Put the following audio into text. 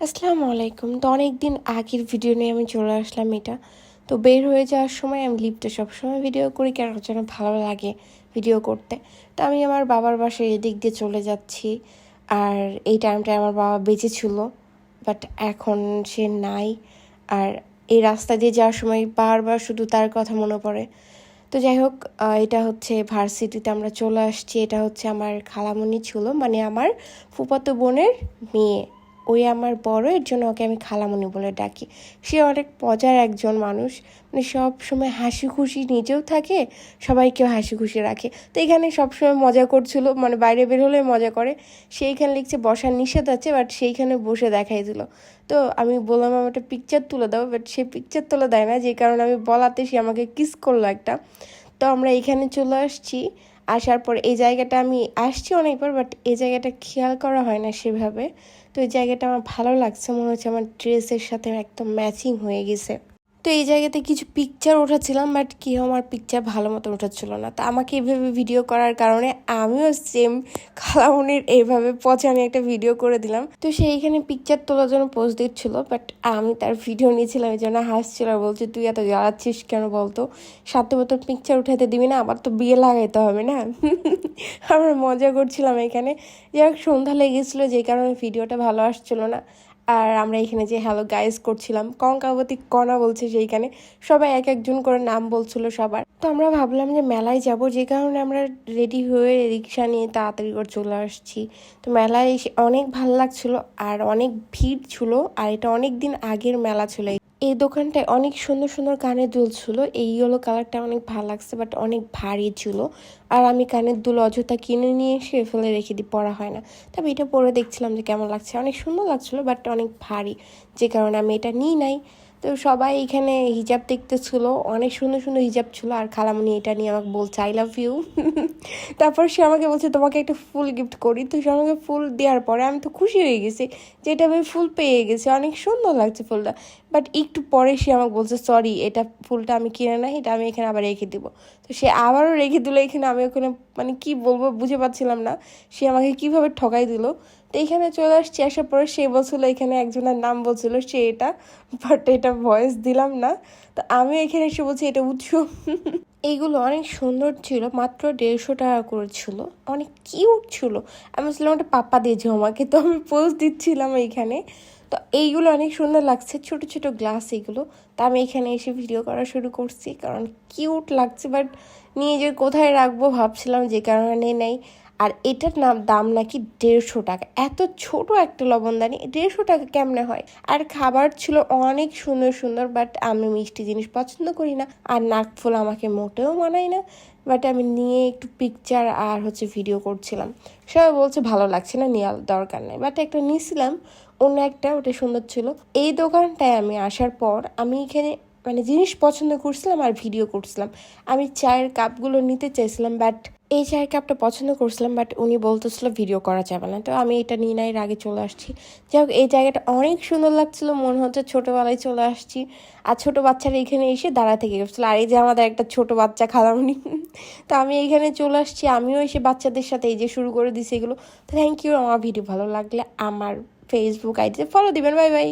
আসসালামু আলাইকুম। তো অনেক দিন আগের ভিডিও নিয়ে আমি চলে আসলাম এটা। তো বের হয়ে যাওয়ার সময় আমি লিফটে সবসময় ভিডিও করি, কেন যেন ভালো লাগে ভিডিও করতে। তো আমি আমার বাবার বাসায় এদিক দিয়ে চলে যাচ্ছি। আর এই টাইমটায় আমার বাবা বেঁচে ছিল, বাট এখন সে নাই। আর এই রাস্তা দিয়ে যাওয়ার সময় বারবার শুধু তার কথা মনে পড়ে। তো যাই হোক, এটা হচ্ছে ভার্সিটিতে আমরা চলে আসছি। এটা হচ্ছে আমার খালামণি ছিল, মানে আমার ফুফাতো বোনের মেয়ে। ওই আমার বড়, এর জন্য ওকে আমি খালামণি বলে ডাকি। সে অনেক মজার একজন মানুষ, মানে সব সময় হাসি খুশি নিজেও থাকে, সবাইকেও হাসি খুশি রাখে। তো এখানে সবসময় মজা করছিল, মানে বাইরে বের হলে মজা করে। সেইখানে লিখছে বসার নিষেধ আছে, বাট সেইখানে বসে দেখাই দিল। তো আমি বললাম আমার একটা পিকচার তুলে দাও, বাট সে পিকচার তুলে দেয় না, যে কারণে আমি বলাতে সে আমাকে কিস করলো একটা। তো আমরা এখানে চলে আসছি। আসার পর এই জায়গাটা আমি আসছি অনেকবার, বাট এই জায়গাটা খেয়াল করা হয় না সেভাবে। তো এই জায়গাটা আমার ভালো লাগছে, মনে হচ্ছে আমার ড্রেসের সাথে একদম ম্যাচিং হয়ে গেছে। তো এই জায়গাতে কিছু পিকচার ওঠাচ্ছিলাম, বাট কেউ আমার পিকচার ভালো মতো ওঠাচ্ছিল না। তো আমাকে এইভাবে ভিডিও করার কারণে আমিও সেম খালামণির এইভাবে পচানি একটা ভিডিও করে দিলাম। তো সে এইখানে পিকচার তোলার জন্য পোজ দিচ্ছিল, বাট আমি তার ভিডিও নিয়েছিলাম, এই জন্য হাসছিল আর বলছে তুই এত জ্বালাচ্ছিস কেন বলতো, সাথে মতো পিকচার উঠাতে দিবি না, আবার তো বিয়ে লাগাইতে হবে না। আমরা মজা করছিলাম এখানে। যাই হোক, সন্ধ্যা লেগেছিলো, যে কারণে ভিডিওটা ভালো আসছিল না। আর আমরা এখানে যে হ্যালো গাইস করছিলাম, কঙ্কাবতী কণা বলছে সেইখানে, সবাই এক একজন করে নাম বলছিল সবার। তো আমরা ভাবলাম যে মেলায় যাব, যে কারণে আমরা রেডি হয়ে রিক্সা নিয়ে তাড়াতাড়ি করে চলে আসছি। তো মেলায় এসে অনেক ভালো লাগছিল, আর অনেক ভিড় ছিল, আর এটা অনেক দিন আগের মেলা ছিল। এই দোকানটায় অনেক সুন্দর সুন্দর কানের দুল ছিল। এই ইয়েলো কালারটা অনেক ভালো লাগছে, বাট অনেক ভারী ছিল। আর আমি কানের দুল অযথা কিনে নিয়ে এসে ফেলে রেখে দিই, পরা হয় না। তবে এটা পরে দেখছিলাম যে কেমন লাগছে, অনেক সুন্দর লাগছিল, বাট অনেক ভারী, যে কারণে আমি এটা নিই নাই। তো সবাই এখানে হিজাব দেখতেছিল, অনেক সুন্দর সুন্দর হিজাব ছিল। আর খালামণি এটা নিয়ে আমাকে বলছে আই লাভ ইউ। তারপর সে আমাকে বলছে তোমাকে একটা ফুল গিফট করি। তো সে আমাকে ফুল দেওয়ার পরে আমি তো খুশি হয়ে গেছি, যেটা আমি ফুল পেয়ে গেছি, অনেক সুন্দর লাগছে ফুলটা। বাট একটু পরে সে আমাকে বলছে সরি, এটা ফুলটা আমি কিনে নাই, এটা আমি এখানে আবার রেখে দিব। তো সে আবারও রেখে দিল এখানে। আমি ওখানে মানে কি বলবো বুঝে পাচ্ছিলাম না, সে আমাকে কিভাবে ঠকাই দিল। তো এখানে চলে আসছি, আসার পরে সে বলছিল এখানে একজনের নাম বলছিল, সে এটা, বাট এটা ভয়েস দিলাম না। তো আমি এখানে এসে বলছি এটা উৎস। এইগুলো অনেক সুন্দর ছিল, মাত্র 150 টাকা করেছিল, অনেক কিউট ছিল। আমি বলছিলাম ওটা পাপা দিয়েছে আমাকে, তো আমি পোজ দিচ্ছিলাম এইখানে। তো এইগুলো অনেক সুন্দর লাগছে, ছোট ছোট গ্লাস এগুলো। তা আমি এখানে এসে ভিডিও করা শুরু করছি, কারণ কিউট লাগছে, বাট নিয়ে যে কোথায় রাখবো ভাবছিলাম, যে কারণে নেই। আর এটার দাম নাকি 150 টাকা। এত ছোট একটা লবণদানি 150 টাকা কেমনে হয়? আর খাবার ছিল অনেক সুন্দর সুন্দর, বাট আমি মিষ্টি জিনিস পছন্দ করি না, আর নাকফুল আমাকে মোটেও মানায় না। বাট আমি নিয়ে একটু পিকচার আর হচ্ছে ভিডিও করছিলাম। সবাই বলছে ভালো লাগছে না, নেওয়ার দরকার নেই, বাট একটা নিয়েছিলাম অন্য একটা, ওটা সুন্দর ছিল। এই দোকানটায় আমি আসার পর আমি এখানে মানে জিনিস পছন্দ করছিলাম আর ভিডিও করছিলাম। আমি চায়ের কাপগুলো নিতে চাইছিলাম, বাট এই চায়ের কাপটা পছন্দ করছিলাম, বাট উনি বলতেছিল ভিডিও করা যাবে না। তো আমি এটা নিয়ে নাই, আগে চলে আসছি। যাই হোক, এই জায়গাটা অনেক সুন্দর লাগছিল, মনে হচ্ছে ছোটোবেলায় চলে আসছি। আর ছোটো বাচ্চারা এখানে এসে দাঁড়া থেকে গেছিলো, আর এই যে আমাদের একটা ছোট বাচ্চা খালামণি। তো আমি এখানে চলে আসছি, আমিও এসে বাচ্চাদের সাথে এই যে শুরু করে দিছি এগুলো। তো থ্যাংক ইউ। আমার ভিডিও ভালো লাগলে আমার ফেসবুক আইডিতে ফলো দিবেন। Bye bye.